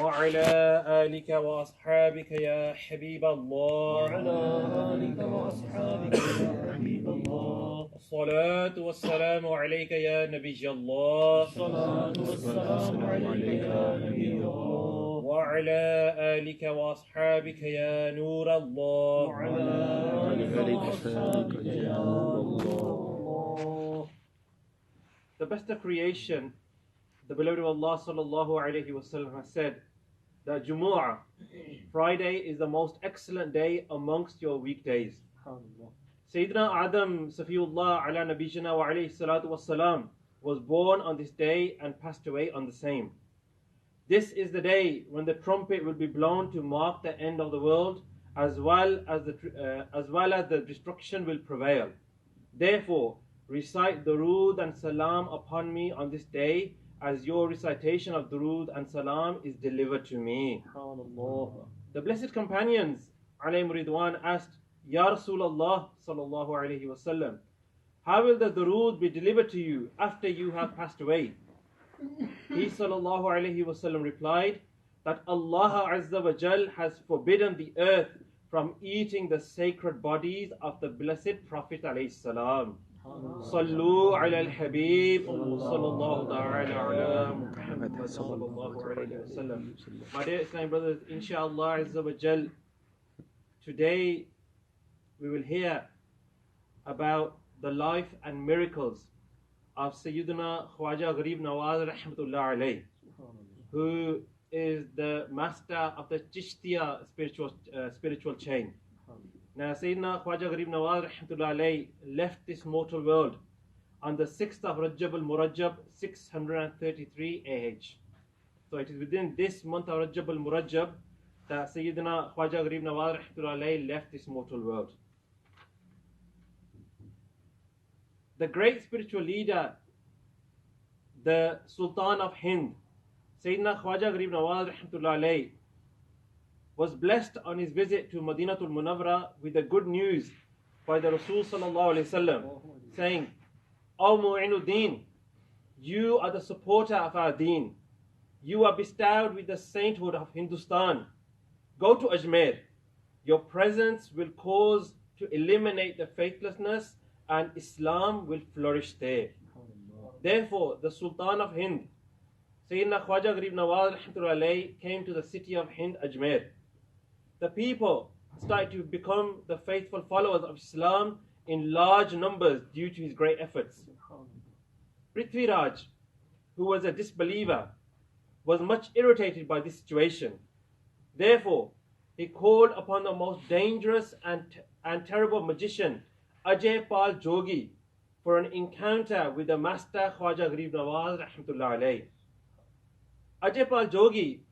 وعلى آلك وأصحابك يا حبيب الله وعلى آلك وأصحابك يا حبيب الله الصلاة والسلام عليك يا نبي الله الصلاة والسلام عليك يا نبي الله وعلى آلك وأصحابك يا نور الله وعلى آلك وأصحابك يا نور الله. The best of creation, the beloved of Allah sallallahu alayhi wasallam has said that Jumu'ah, Friday, is the most excellent day amongst your weekdays. Sayyidina Adam Safiullah ala Nabijana wa alayhi salatu wassalam was born on this day and passed away on the same. This is the day when the trumpet will be blown to mark the end of the world, as well as the destruction will prevail. Therefore, recite Durood and Salam upon me on this day, as your recitation of Durood and Salam is delivered to me. The blessed companions alayhim ridwan asked, Ya Rasulullah sallallahu alayhi wasallam, how will the Durood be delivered to you after you have passed away? He sallallahu alayhi wasallam replied that Allah Azza wa Jal has forbidden the earth from eating the sacred bodies of the blessed Prophet alayhi salam. Sallu ala al-Habib sallallahu ta'ala ala Muhammad sallallahu alayhi wasallam. My dear Islamic brothers, inshallah Azza wa Jal, today we will hear about the life and miracles of Sayyidina Khwaja Gharib Nawaz rahmatullah alayh, who is the master of the Chishtiya spiritual chain. Now Sayyidina Khwaja Gharib Nawaz rahmatullah alayh left this mortal world on the 6th of Rajab al-Murajjab 633 AH. So it is within this month of Rajab al-Murajjab that Sayyidina Khwaja Gharib Nawaz rahmatullah alayh left this mortal world. The great spiritual leader, the Sultan of Hind, Sayyidina Khwaja Gharib Nawaz rahmatullah alayh, was blessed on his visit to Madinatul Munawwara with the good news by the Rasul sallallahu alayhi wasallam, saying, O Mu'inuddin, you are the supporter of our deen. You are bestowed with the sainthood of Hindustan. Go to Ajmer. Your presence will cause to eliminate the faithlessness, and Islam will flourish there. Therefore, the Sultan of Hind, Sayyidina Khwaja Gharib Nawaz rahmatullah alayh, came to the city of Hind, Ajmer. The people started to become the faithful followers of Islam in large numbers due to his great efforts. Prithviraj, who was a disbeliever, was much irritated by this situation. Therefore, he called upon the most dangerous and terrible magician, Ajay Pal Jogi, for an encounter with the master Khwaja Gharib Nawaz rahmatullah alayh. Ajay Pal Jogi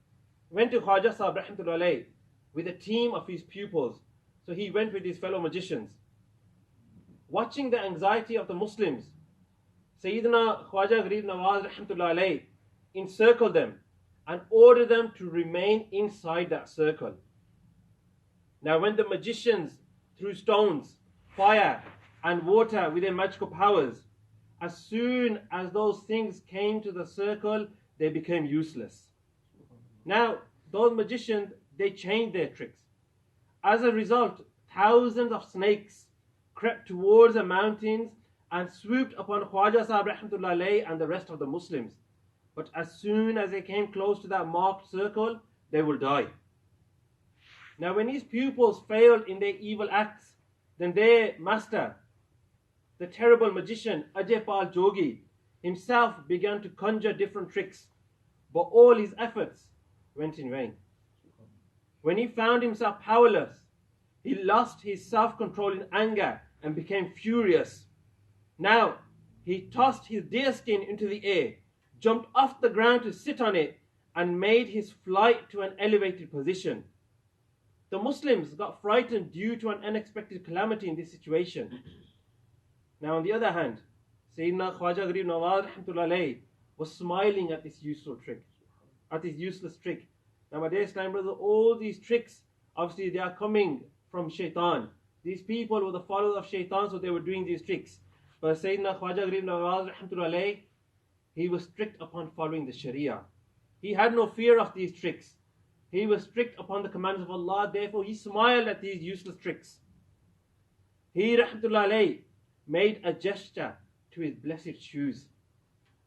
went to Khwaja Sahib rahmatullah alayh with a team of his pupils. So he went with his fellow magicians. Watching the anxiety of the Muslims, Sayyidina Khwaja Gharib Nawaz rahmatullah alayh encircled them and ordered them to remain inside that circle. Now when the magicians threw stones, fire and water with their magical powers, as soon as those things came to the circle, they became useless. Now those magicians, they changed their tricks. As a result, thousands of snakes crept towards the mountains and swooped upon Khwaja Sahib rahmatullah alayh and the rest of the Muslims. But as soon as they came close to that marked circle, they will die. Now when his pupils failed in their evil acts, then their master, the terrible magician Ajay Pal Jogi, himself began to conjure different tricks, but all his efforts went in vain. When he found himself powerless, he lost his self-control in anger and became furious. Now he tossed his deerskin into the air, jumped off the ground to sit on it, and made his flight to an elevated position. The Muslims got frightened due to an unexpected calamity in this situation. Now on the other hand, Sayyidina Khwaja Gharib Nawaz rahmatullah alayh was smiling at this useless trick. Now my dear Islam brothers, all these tricks, obviously they are coming from shaitan. These people were the followers of shaitan, so they were doing these tricks. But Sayyidina Khwaja Gharib Nawaz rahmatullah alayh, he was strict upon following the Sharia. He had no fear of these tricks. He was strict upon the commands of Allah, therefore he smiled at these useless tricks. He, rahmatullah alayh, made a gesture to his blessed shoes.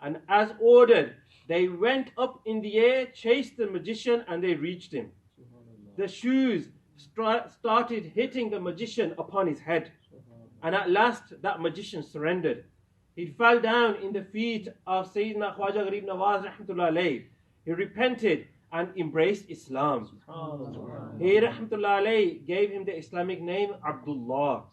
And as ordered, they went up in the air, chased the magician, and they reached him. The shoes started hitting the magician upon his head. And at last, that magician surrendered. He fell down in the feet of Sayyidina Khwaja Gharib Nawaz rahmatullah alayh. He repented and embraced Islam. He rahmatullah alayh gave him the Islamic name Abdullah.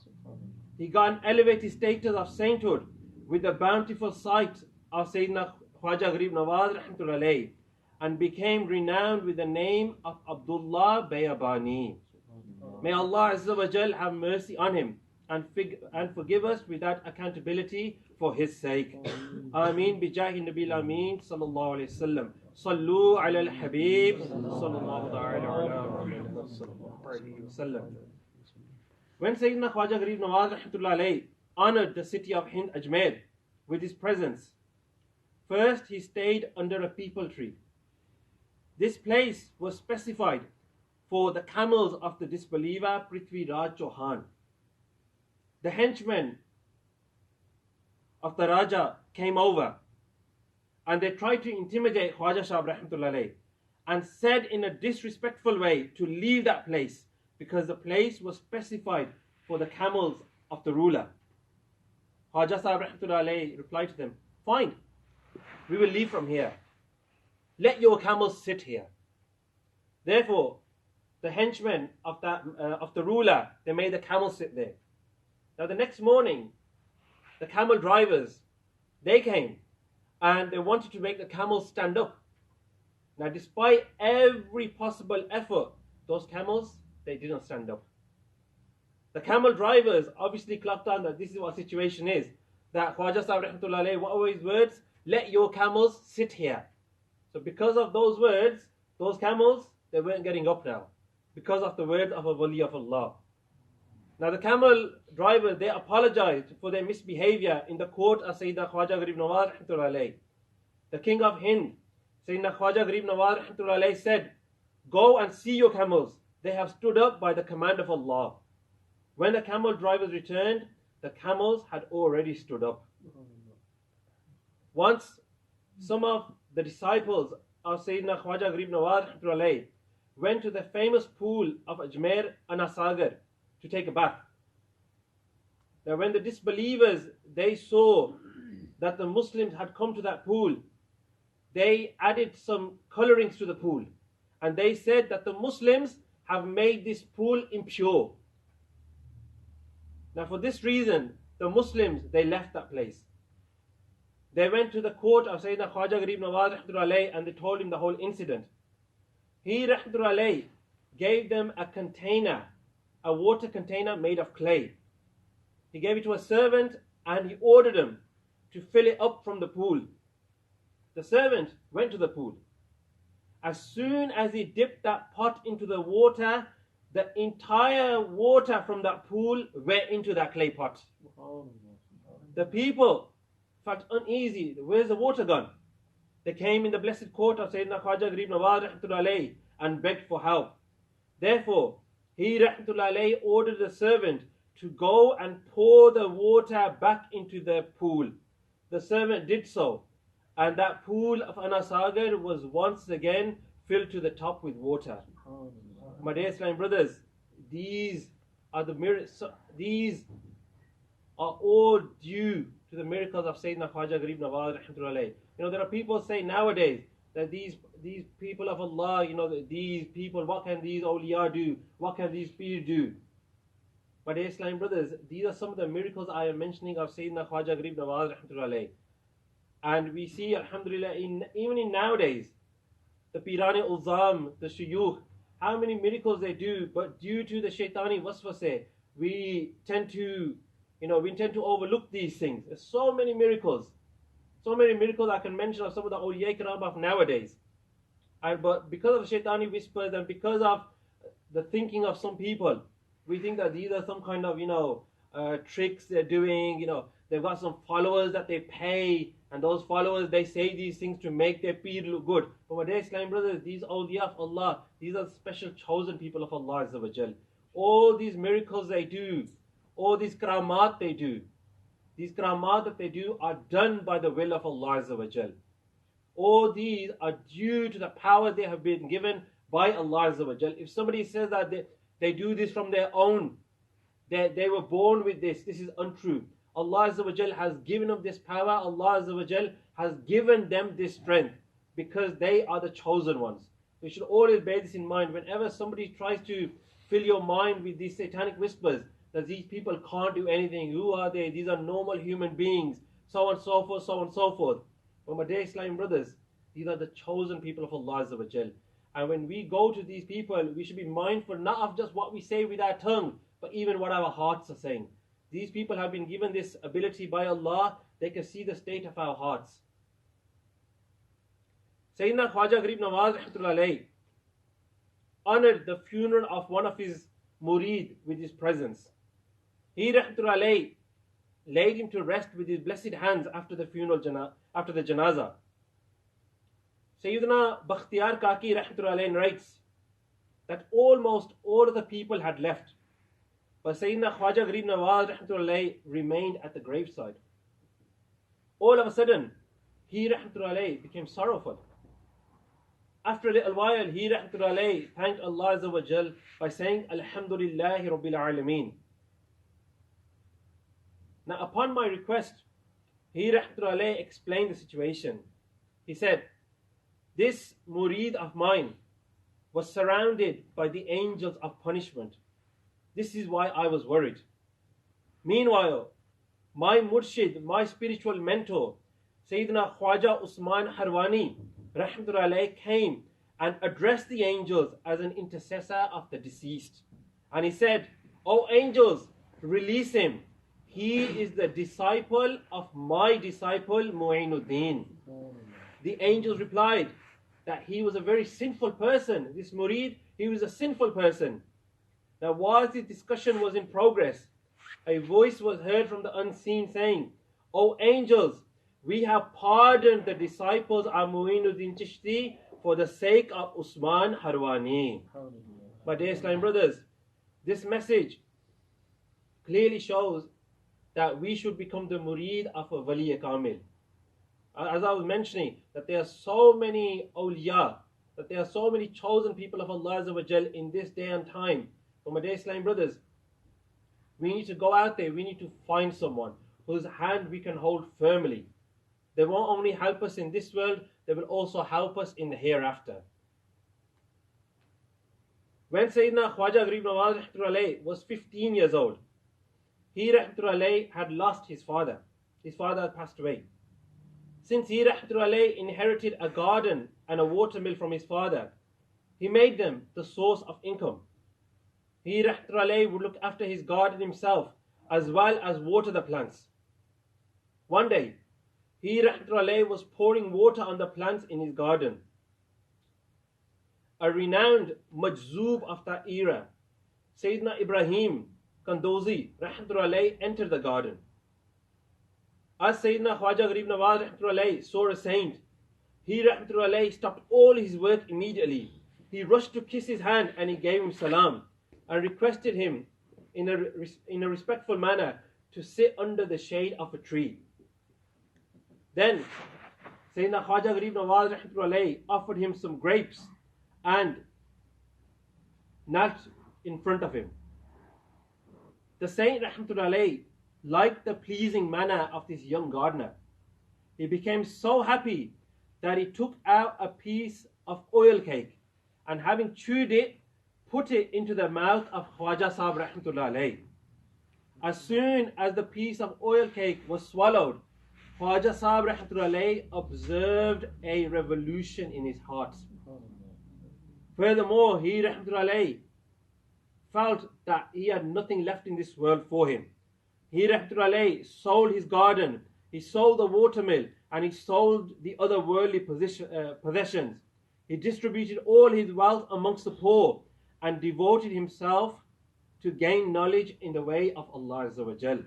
He got an elevated status of sainthood with the bountiful sight of Sayyidina Khwaja Gharib Nawaz rahmatullah alayh, and became renowned with the name of Abdullah Bayabani. May Allah Azza wa Jal have mercy on him and forgive us without accountability for his sake. Ameen bijahi Nabil Ameen sallallahu alayhi wasallam. Sallu ala al-Habib sallallahu alayhi wasallam. When Sayyidina Khwaja Gharib Nawaz rahmatullah alayh honored the city of Hind Ajmer with his presence, first he stayed under a peepal tree. This place was specified for the camels of the disbeliever Prithvi Raj Chauhan. The henchmen of the Raja came over and they tried to intimidate Khwaja Shahab rahmatullah alayh and said in a disrespectful way to leave that place because the place was specified for the camels of the ruler. Khwaja Shahab rahmatullah alayh replied to them, "Fine, we will leave from here. Let your camels sit here." Therefore, the henchmen of the ruler, they made the camels sit there. Now the next morning, the camel drivers, they came and they wanted to make the camels stand up. Now despite every possible effort, those camels, they didn't stand up. The camel drivers obviously clocked on that this is what the situation is. That Khwaja Sahib rahmatullah alayh, what were his words? Let your camels sit here. So because of those words, those camels, they weren't getting up now. Because of the words of a wali of Allah. Now the camel drivers, they apologized for their misbehavior in the court of Sayyidina Khwaja Gharib Nawaz rahmatullah alayh. The king of Hind, Sayyidina Khwaja Gharib Nawaz rahmatullah alayh said, "Go and see your camels. They have stood up by the command of Allah." When the camel drivers returned, the camels had already stood up. Once, some of the disciples of Sayyidina Khwaja Gharib Nawaz rahmatullah alayh went to the famous pool of Ajmer Anasagar to take a bath. Now when the disbelievers, they saw that the Muslims had come to that pool, they added some colorings to the pool. And they said that the Muslims have made this pool impure. Now for this reason, the Muslims, they left that place. They went to the court of Sayyidina Khwaja Gharib Nawaz rahmatullah alayh and they told him the whole incident. He rahmatullah alayh gave them a container, a water container made of clay. He gave it to a servant and he ordered him to fill it up from the pool. The servant went to the pool. As soon as he dipped that pot into the water, the entire water from that pool went into that clay pot. The people felt uneasy. Where's the water gone? They came in the blessed court of Sayyidina Khwaja Gharib Nawaz rahmatullah alayh and begged for help. Therefore, he rahmatullah alayh ordered the servant to go and pour the water back into the pool. The servant did so, and that pool of Anasagar was once again filled to the top with water. My dear Islamic brothers, these are all due to the miracles of Sayyidina Khwaja Gharib Nawaz rahmatullah alayh. You know, there are people saying nowadays that these people of Allah, you know, these people, what can these awliya do? What can these peers do? But dear Islamic brothers, these are some of the miracles I am mentioning of Sayyidina Khwaja Gharib Nawaz rahmatullah alayh. And we see, alhamdulillah, even in nowadays, the Pirani Ulzam, the Shuyukh, how many miracles they do, but due to the shaitani waswaseh, we tend to overlook these things. There's so many miracles I can mention of some of the awliya kiram of nowadays. But because of shaitani whispers and because of the thinking of some people, we think that these are some kind of, tricks they're doing, they've got some followers that they pay, and those followers, they say these things to make their peer look good. But my dear Islam brothers, these awliya of Allah, these are the special chosen people of Allah Azza wa Jal. All these miracles they do, all these karamat they do, these karamat that they do are done by the will of Allah Azza wa Jal. All these are due to the power they have been given by Allah Azza wa Jal. If somebody says that they do this from their own, they were born with this is untrue. Allah Azza wa Jal has given them this power. Allah Azza wa Jal has given them this strength because they are the chosen ones. We should always bear this in mind. Whenever somebody tries to fill your mind with these satanic whispers that these people can't do anything, who are they? These are normal human beings, so on and so forth, so on and so forth. But my dear Islam brothers, these are the chosen people of Allah Azza wa Jal. And when we go to these people, we should be mindful not of just what we say with our tongue, but even what our hearts are saying. These people have been given this ability by Allah. They can see the state of our hearts. Sayyidina Khwaja Gharib Nawaz rahmatullahi alayhi honored the funeral of one of his murid with his presence. He rahmatullahi alayhi laid him to rest with his blessed hands after the funeral, after the janazah. Sayyidina Bakhtiyar Kaki rahmatullahi alayhi writes that almost all of the people had left, but Sayyidina Khwaja Gharib Nawaz rahmatullahi remained at the graveside. All of a sudden, he rahmatullahi became sorrowful. After a little while, he rahmatullahi thanked Allah Azza wa Jal by saying, Alhamdulillahi Rabbil Alameen. Now, upon my request, he rahmatullahi explained the situation. He said, this murid of mine was surrounded by the angels of punishment. This is why I was worried. Meanwhile, my murshid, my spiritual mentor, Sayyidina Khwaja Usman Harwani rahmatullahi came and addressed the angels as an intercessor of the deceased. And he said, "O angels, release him. He is the disciple of my disciple Mu'inuddin." The angels replied that he was a very sinful person. This murid, he was a sinful person. Now, whilst this discussion was in progress, a voice was heard from the unseen saying, "O angels, we have pardoned the disciples of Mu'inuddin Chishti for the sake of Usman Harwani." My dear Islam brothers, this message clearly shows that we should become the murid of a Wali Kamil. As I was mentioning, that there are so many awliya, that there are so many chosen people of Allah Azza wa Jal in this day and time. But my dear Islam brothers, we need to go out there, we need to find someone whose hand we can hold firmly. They won't only help us in this world, they will also help us in the hereafter. When Sayyidina Khwaja Gharib Nawaz rahmatullahi was 15 years old, he rahmatullahi had lost his father. His father had passed away. Since he rahmatullahi inherited a garden and a watermill from his father, he made them the source of income. He rahmatullahi would look after his garden himself as well as water the plants. One day, he rahmatullahi was pouring water on the plants in his garden. A renowned majzoob of that era, Sayyidina Ibrahim Kandozi rahmatullahi entered the garden. As Sayyidina Khwaja Gharib Nawaz rahmatullahi saw a saint, he rahmatullahi stopped all his work immediately. He rushed to kiss his hand and he gave him salam and requested him in a respectful manner to sit under the shade of a tree. Then Sayyidina Khwaja Gharib Nawaz rahmatullahi offered him some grapes and knelt in front of him. The Saint rahmatullahi liked the pleasing manner of this young gardener. He became so happy that he took out a piece of oil cake and having chewed it, put it into the mouth of Khwaja Sahib rahmatullahi. As soon as the piece of oil cake was swallowed, Khwaja Sahib rahmatullahi observed a revolution in his heart. Furthermore, he rahmatullahi felt that he had nothing left in this world for him. He rahmatullahi sold his garden, he sold the watermill, and he sold the other worldly possessions. He distributed all his wealth amongst the poor and devoted himself to gain knowledge in the way of Allah Azza wa Jal.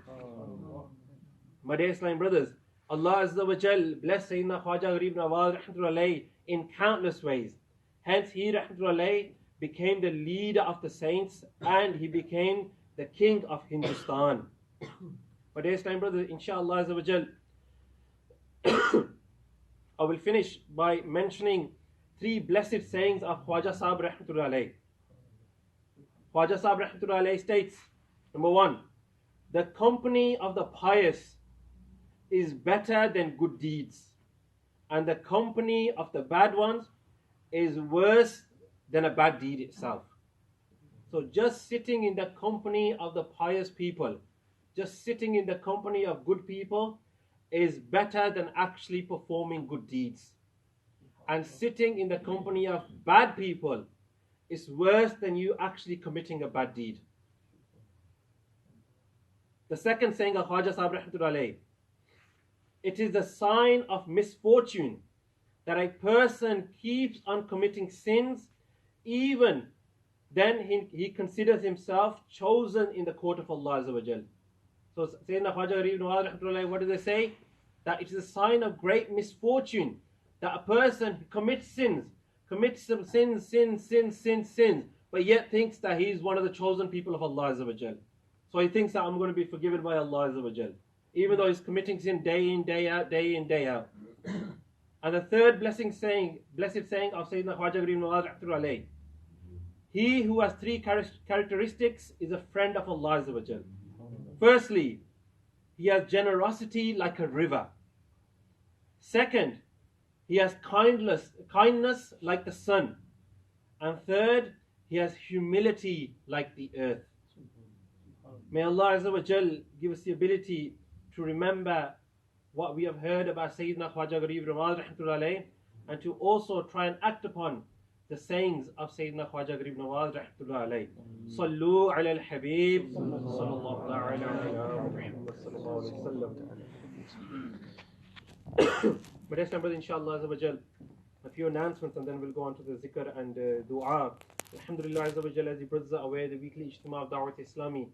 My dear Islam brothers, Allah Azza wa Jal blessed Sayyidina Khwaja Gharib Nawaz rahmatullahi in countless ways. Hence he rahmatullahi became the leader of the saints and he became the king of Hindustan. My dear Islam brothers, inshallah Azza wa Jal, I will finish by mentioning 3 blessed sayings of Khwaja Sahib rahmatullahi. Khwaja Sahib rahmatullahi states, number 1, the company of the pious is better than good deeds, and the company of the bad ones is worse than a bad deed itself. So just sitting in the company of the pious people, just sitting in the company of good people is better than actually performing good deeds. And sitting in the company of bad people is worse than you actually committing a bad deed. The second saying of Khwaja Sahib rahmatullahi, it is the sign of misfortune that a person keeps on committing sins, even then he considers himself chosen in the court of Allah Azza wa Jal. So Sayyidina Khwaja Gharib Nawaz rahmatullahi, what do they say? That it is a sign of great misfortune that a person commits sins, commits some sins, but yet thinks that he is one of the chosen people of Allah Azza wa Jal. So he thinks that I'm going to be forgiven by Allah Azza wa Jal, even though he's committing sin day in, day out, day in, day out. And the third blessed saying of Sayyidina Khwaja Gharib Nawaz rahmatullahi, he who has 3 characteristics is a friend of Allah Azza wa Jal. Firstly, he has generosity like a river. Second, he has kindness like the sun. And third, he has humility like the earth. May Allah Azza wa Jal give us the ability to remember what we have heard about Sayyidina Khwaja Gharib Nawaz rahmatullahi, and to also try and act upon the sayings of Sayyidina Khwaja Gharib Nawaz rahmatullahi. Sallu ala al-Habib sallallahu ala Muhammad sallallahu alayhi wa sallam. But next number, inshallah Azza wa Jal, a few announcements and then we'll go on to the zikr and dua. Alhamdulillah Azza wa Jal, as the brothers are aware, the weekly Ijtima of Dawat Islami